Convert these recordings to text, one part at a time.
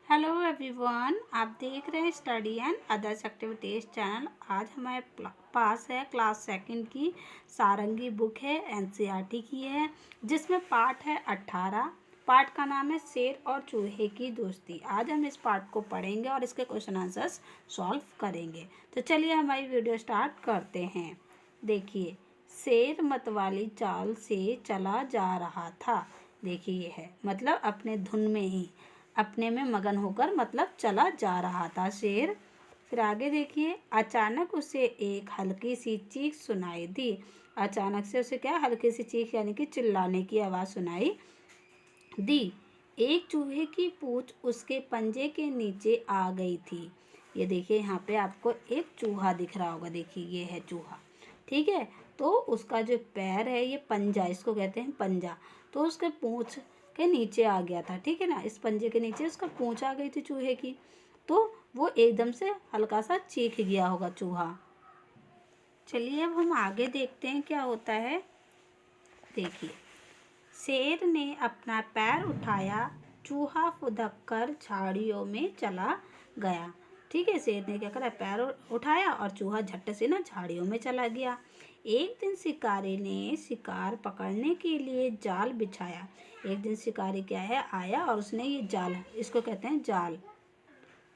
Hello everyone, आप देख रहे हैं study and others activities channel. आज हमारे पास है क्लास सेकंड की सारंगी बुक है, एनसीईआरटी की है, जिसमें पाठ है 18। पाठ का नाम है शेर और चूहे की दोस्ती। आज हम इस पाठ को पढ़ेंगे और इसके क्वेश्चन आंसर्स सॉल्व करेंगे। तो चलिए हमारी वीडियो स्टार्ट करते हैं। देखिए, शेर मतवाली चाल से चला जा रहा था। देखिए ये है, मतलब अपने धुन में ही, अपने में मगन होकर, मतलब चला जा रहा था शेर। फिर आगे देखिए, अचानक उसे एक हल्की सी चीख सुनाई दी। अचानक से उसे क्या, हल्की सी चीख यानी कि चिल्लाने की आवाज़ सुनाई दी। एक चूहे की पूंछ उसके पंजे के नीचे आ गई थी। ये देखिए, यहाँ पे आपको एक चूहा दिख रहा होगा। देखिए ये है चूहा, ठीक है। तो उसका जो पैर है, ये पंजा, इसको कहते हैं पंजा, तो उसके पूंछ के नीचे आ गया था, ठीक है ना। इस पंजे के नीचे उसका पूंछ आ गई थी चूहे की, तो वो एकदम से हल्का सा चीख गया होगा चूहा। चलिए अब हम आगे देखते हैं क्या होता है। देखिए, शेर ने अपना पैर उठाया, चूहा फुदक कर झाड़ियों में चला गया। ठीक है, शेर ने क्या करा, पैर उठाया और चूहा झट से ना झाड़ियों में चला गया। एक दिन शिकारी ने शिकार पकड़ने के लिए जाल बिछाया। एक दिन शिकारी क्या है, आया और उसने ये जाल, इसको कहते हैं जाल,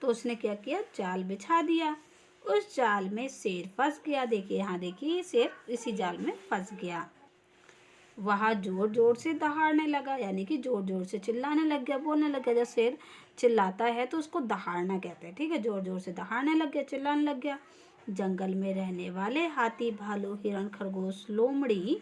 तो उसने क्या किया, जाल बिछा दिया। उस जाल में शेर फंस गया। देखिए यहाँ देखिए, शेर इसी जाल में फंस गया। वह जोर जोर से दहाड़ने लगा, यानी कि जोर जोर से चिल्लाने लग गया, बोलने लग गया। जब शेर चिल्लाता है तो उसको दहाड़ना कहते हैं, ठीक है। जोर जोर से दहाड़ने लग गया, चिल्लाने लग गया। जंगल में रहने वाले हाथी, भालू, हिरण, खरगोश, लोमड़ी,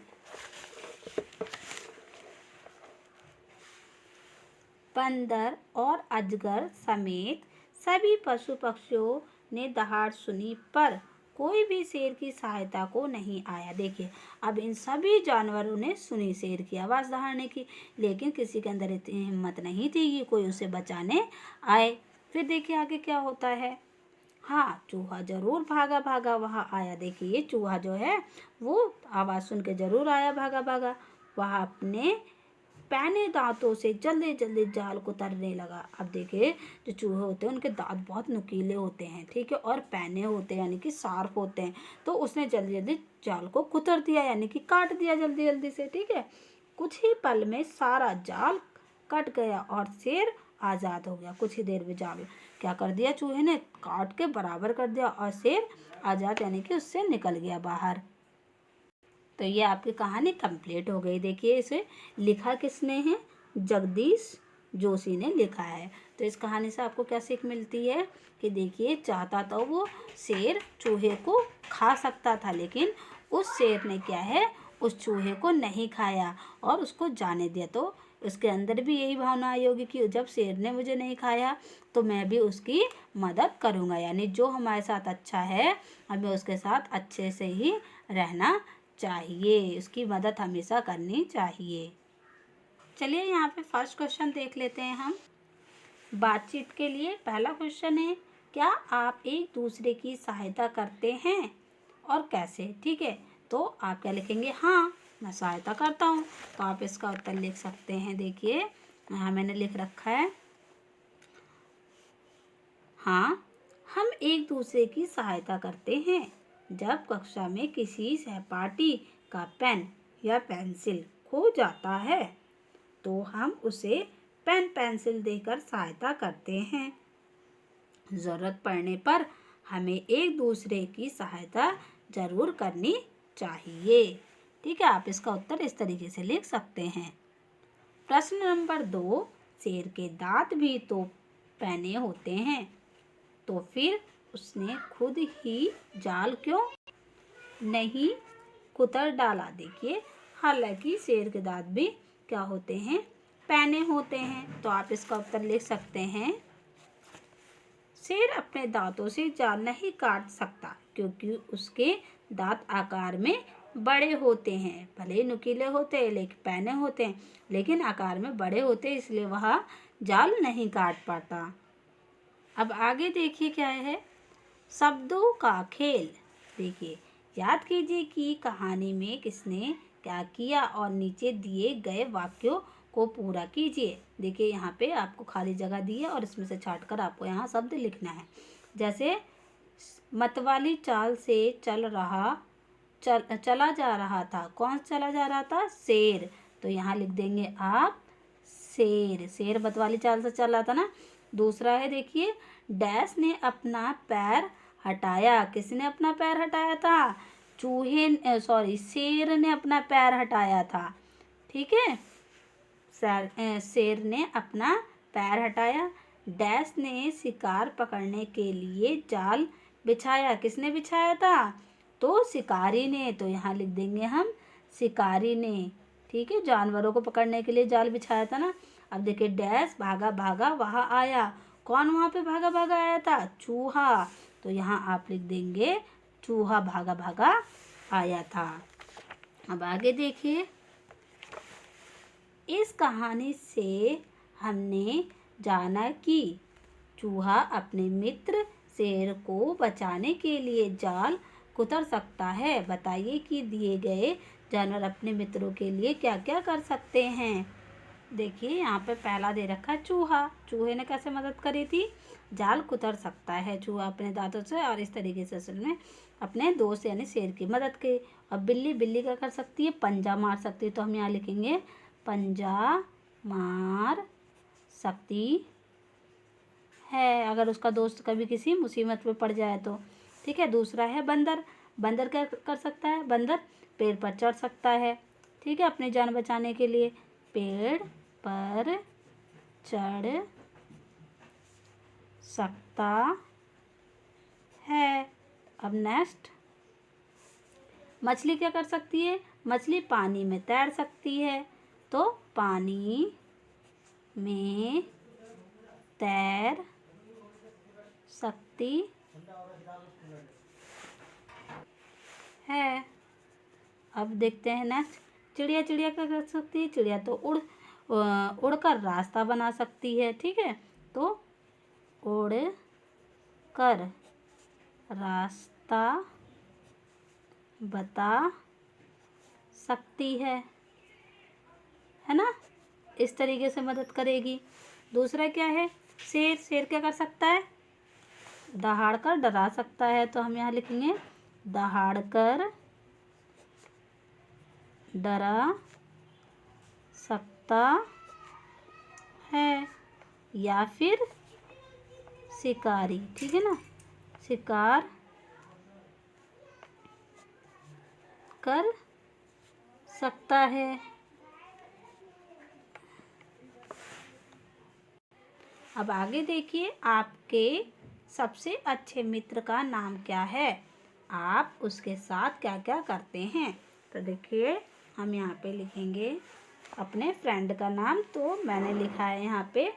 बंदर और अजगर समेत सभी पशु पक्षियों ने दहाड़ सुनी, पर कोई भी शेर की सहायता को नहीं आया। देखिए, अब इन सभी जानवरों ने सुनी शेर की आवाज़ दहाड़ने की, लेकिन किसी के अंदर इतनी हिम्मत नहीं थी कि कोई उसे बचाने आए। फिर देखिए आगे क्या होता है। हाँ, चूहा जरूर भागा भागा वहाँ आया। देखिए ये चूहा जो है वो आवाज़ सुन के जरूर आया, भागा भागा। वह अपने पैने दांतों से जल्दी जल्दी जाल को तरने लगा। अब देखिए, जो चूहे होते हैं उनके दांत बहुत नुकीले होते हैं, ठीक है, और पैने होते हैं यानी कि शार्प होते हैं। तो उसने जल्दी जल्दी जाल को कुतर दिया, यानी कि काट दिया जल्दी जल्दी से, ठीक है। कुछ ही पल में सारा जाल कट गया और शेर आज़ाद हो गया। कुछ ही देर में जाल क्या कर दिया, चूहे ने काट के बराबर कर दिया और शेर आज़ाद, यानी कि उससे निकल गया बाहर। तो ये आपकी कहानी कंप्लीट हो गई। देखिए इसे लिखा किसने है, जगदीश जोशी ने लिखा है। तो इस कहानी से आपको क्या सीख मिलती है कि देखिए, चाहता तो वो शेर चूहे को खा सकता था, लेकिन उस शेर ने क्या है, उस चूहे को नहीं खाया और उसको जाने दिया। तो उसके अंदर भी यही भावना आई होगी कि जब शेर ने मुझे नहीं खाया तो मैं भी उसकी मदद करूँगा, यानी जो हमारे साथ अच्छा है हमें उसके साथ अच्छे से ही रहना चाहिए, उसकी मदद हमेशा करनी चाहिए। चलिए यहाँ पे फर्स्ट क्वेश्चन देख लेते हैं हम। बातचीत के लिए पहला क्वेश्चन है, क्या आप एक दूसरे की सहायता करते हैं और कैसे। ठीक है, तो आप क्या लिखेंगे, हाँ मैं सहायता करता हूँ। तो आप इसका उत्तर लिख सकते हैं। देखिए यहाँ मैंने लिख रखा है, हाँ हम एक दूसरे की सहायता करते हैं। जब कक्षा में किसी सहपाठी का पेन या पेंसिल खो जाता है तो हम उसे पेन पेंसिल देकर सहायता करते हैं। ज़रूरत पड़ने पर हमें एक दूसरे की सहायता ज़रूर करनी चाहिए। ठीक है, आप इसका उत्तर इस तरीके से लिख सकते हैं। प्रश्न नंबर 2, शेर के दांत भी तो पैने होते हैं, तो फिर उसने खुद ही जाल क्यों नहीं कुतर डाला। देखिए, हालांकि शेर के दांत भी क्या होते हैं, पैने होते हैं। तो आप इसका उत्तर लिख सकते हैं, शेर अपने दांतों से जाल नहीं काट सकता क्योंकि उसके दांत आकार में बड़े होते हैं। भले ही नुकीले होते हैं, लेकिन पैने होते हैं, लेकिन आकार में बड़े होते हैं, इसलिए वह जाल नहीं काट पाता। अब आगे देखिए क्या है, शब्दों का खेल। देखिए, याद कीजिए कि कहानी में किसने क्या किया और नीचे दिए गए वाक्यों को पूरा कीजिए। देखिए यहाँ पे आपको खाली जगह दी है और इसमें से छाट कर आपको यहाँ शब्द लिखना है। जैसे मतवाली चाल से चला जा रहा था। कौन चला जा रहा था? शेर। तो यहाँ लिख देंगे आप शेर। शेर मतवाली चाल से चल रहा था ना। दूसरा है, देखिए, डैश ने अपना पैर हटाया। किसने अपना पैर हटाया था? शेर ने अपना पैर हटाया था। ठीक है, शेर ने अपना पैर हटाया। डैश ने शिकार पकड़ने के लिए जाल बिछाया। किसने बिछाया था? तो शिकारी ने। तो यहाँ लिख देंगे हम शिकारी ने। ठीक है, जानवरों को पकड़ने के लिए जाल बिछाया था ना। अब देखिए, डैश भागा भागा वहाँ आया। कौन वहाँ पे भागा भागा आया था? चूहा। तो यहाँ आप लिख देंगे चूहा भागा भागा आया था। अब आगे देखिए, इस कहानी से हमने जाना कि चूहा अपने मित्र शेर को बचाने के लिए जाल कुतर सकता है। बताइए कि दिए गए जानवर अपने मित्रों के लिए क्या क्या कर सकते हैं। देखिए यहाँ पे पहला दे रखा है चूहा। चूहे ने कैसे मदद करी थी? जाल कुतर सकता है चूहा अपने दांतों से, और इस तरीके से असल में अपने दोस्त यानी शेर की मदद की। और बिल्ली, बिल्ली क्या कर सकती है? पंजा मार सकती है। तो हम यहाँ लिखेंगे पंजा मार सकती है, अगर उसका दोस्त कभी किसी मुसीबत में पड़ जाए तो। ठीक है, दूसरा है बंदर। बंदर क्या कर सकता है? बंदर पेड़ पर चढ़ सकता है। ठीक है, अपनी जान बचाने के लिए पेड़ पर चढ़ सकता है। अब नेक्स्ट, मछली क्या कर सकती है? मछली पानी में तैर सकती है। तो पानी में तैर सकती है। अब देखते हैं नेक्स्ट, चिड़िया। चिड़िया क्या कर सकती है? चिड़िया तो उड़कर रास्ता बना सकती है। ठीक है, तो उड़ कर रास्ता बता सकती है ना। इस तरीके से मदद करेगी। दूसरा क्या है? शेर। शेर क्या कर सकता है? दहाड़ कर डरा सकता है। तो हम यहाँ लिखेंगे दहाड़ कर डरा सकता है। या फिर शिकारी। ठीक है ना, शिकार कर सकता है। अब आगे देखिए, आपके सबसे अच्छे मित्र का नाम क्या है? आप उसके साथ क्या क्या करते हैं? तो देखिए, हम यहाँ पे लिखेंगे अपने फ्रेंड का नाम। तो मैंने लिखा है यहाँ पे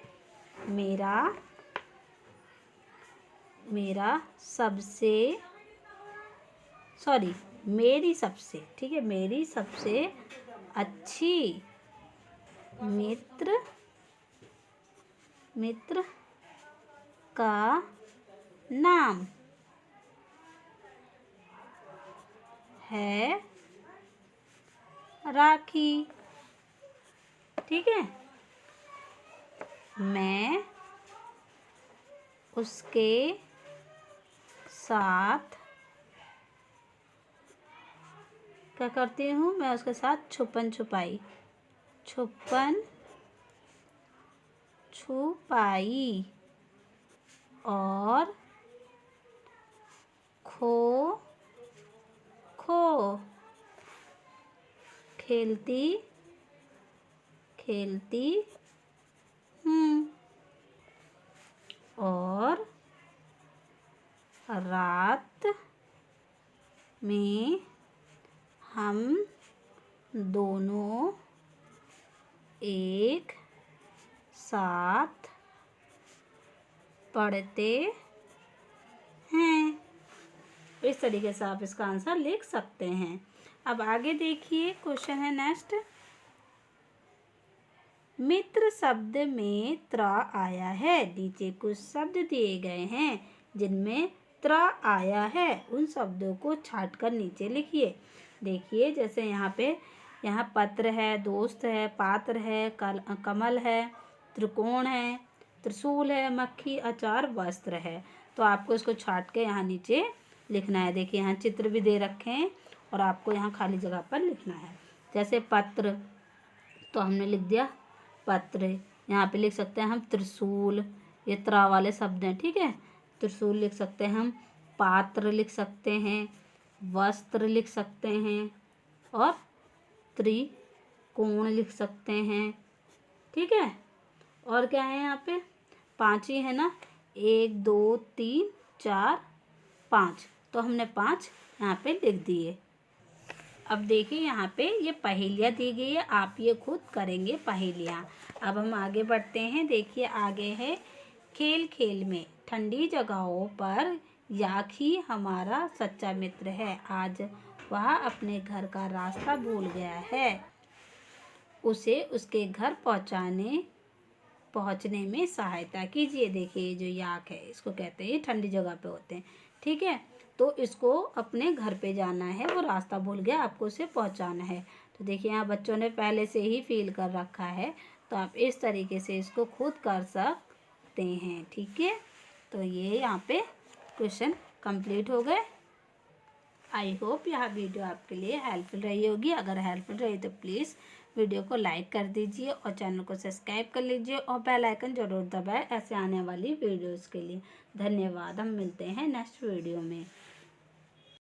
मेरी सबसे, ठीक है, मेरी सबसे अच्छी मित्र का नाम है राखी। ठीक है, मैं उसके साथ क्या करती हूँ? मैं उसके साथ छुपन छुपाई और खो खो खेलती हूँ। और रात में हम दोनों एक साथ पढ़ते हैं। इस तरीके से आप इसका आंसर लिख सकते हैं। अब आगे देखिए, क्वेश्चन है नेक्स्ट, मित्र शब्द में त्र आया है। नीचे कुछ शब्द दिए गए हैं जिनमें त्र आया है। उन शब्दों को छांट कर नीचे लिखिए। देखिए, जैसे यहाँ पे यहाँ पत्र है, दोस्त है, पात्र है, कमल है, त्रिकोण है, त्रिशूल है, मक्खी, अचार, वस्त्र है। तो आपको इसको छाट के यहाँ नीचे लिखना है। देखिए यहाँ चित्र भी दे रखे हैं और आपको यहाँ खाली जगह पर लिखना है। जैसे पत्र तो हमने लिख दिया पत्र। यहाँ पे लिख सकते हैं हम त्रिशूल, ये त्रा वाले शब्द हैं, ठीक है। त्रिशूल लिख सकते हैं हम, पात्र लिख सकते हैं, वस्त्र लिख सकते हैं और त्रिकोण लिख सकते हैं, ठीक है। और क्या है यहाँ पे, 5 ही है ना, 1 2 3 4 5, तो हमने 5 यहाँ पे लिख दिए। अब देखिए यहाँ पे ये पहेलियाँ दी गई है, आप ये खुद करेंगे पहेलियाँ। अब हम आगे बढ़ते हैं। देखिए आगे है, खेल खेल में ठंडी जगहों पर याक ही हमारा सच्चा मित्र है। आज वह अपने घर का रास्ता भूल गया है, उसे उसके घर पहुँचने में सहायता कीजिए। देखिए जो याक है इसको कहते हैं, ठंडी जगह पे होते हैं, ठीक है। तो इसको अपने घर पे जाना है, वो रास्ता भूल गया, आपको उसे पहुंचाना है। तो देखिए यहाँ बच्चों ने पहले से ही फील कर रखा है, तो आप इस तरीके से इसको खुद कर सकते हैं, ठीक है। तो ये यहाँ पे क्वेश्चन कंप्लीट हो गए। आई होप यह वीडियो आपके लिए हेल्पफुल रही होगी। अगर हेल्पफुल रही तो प्लीज़ वीडियो को लाइक कर दीजिए और चैनल को सब्सक्राइब कर लीजिए और बेल आइकन ज़रूर दबाएं ऐसे आने वाली वीडियोस के लिए। धन्यवाद। हम मिलते हैं नेक्स्ट वीडियो में।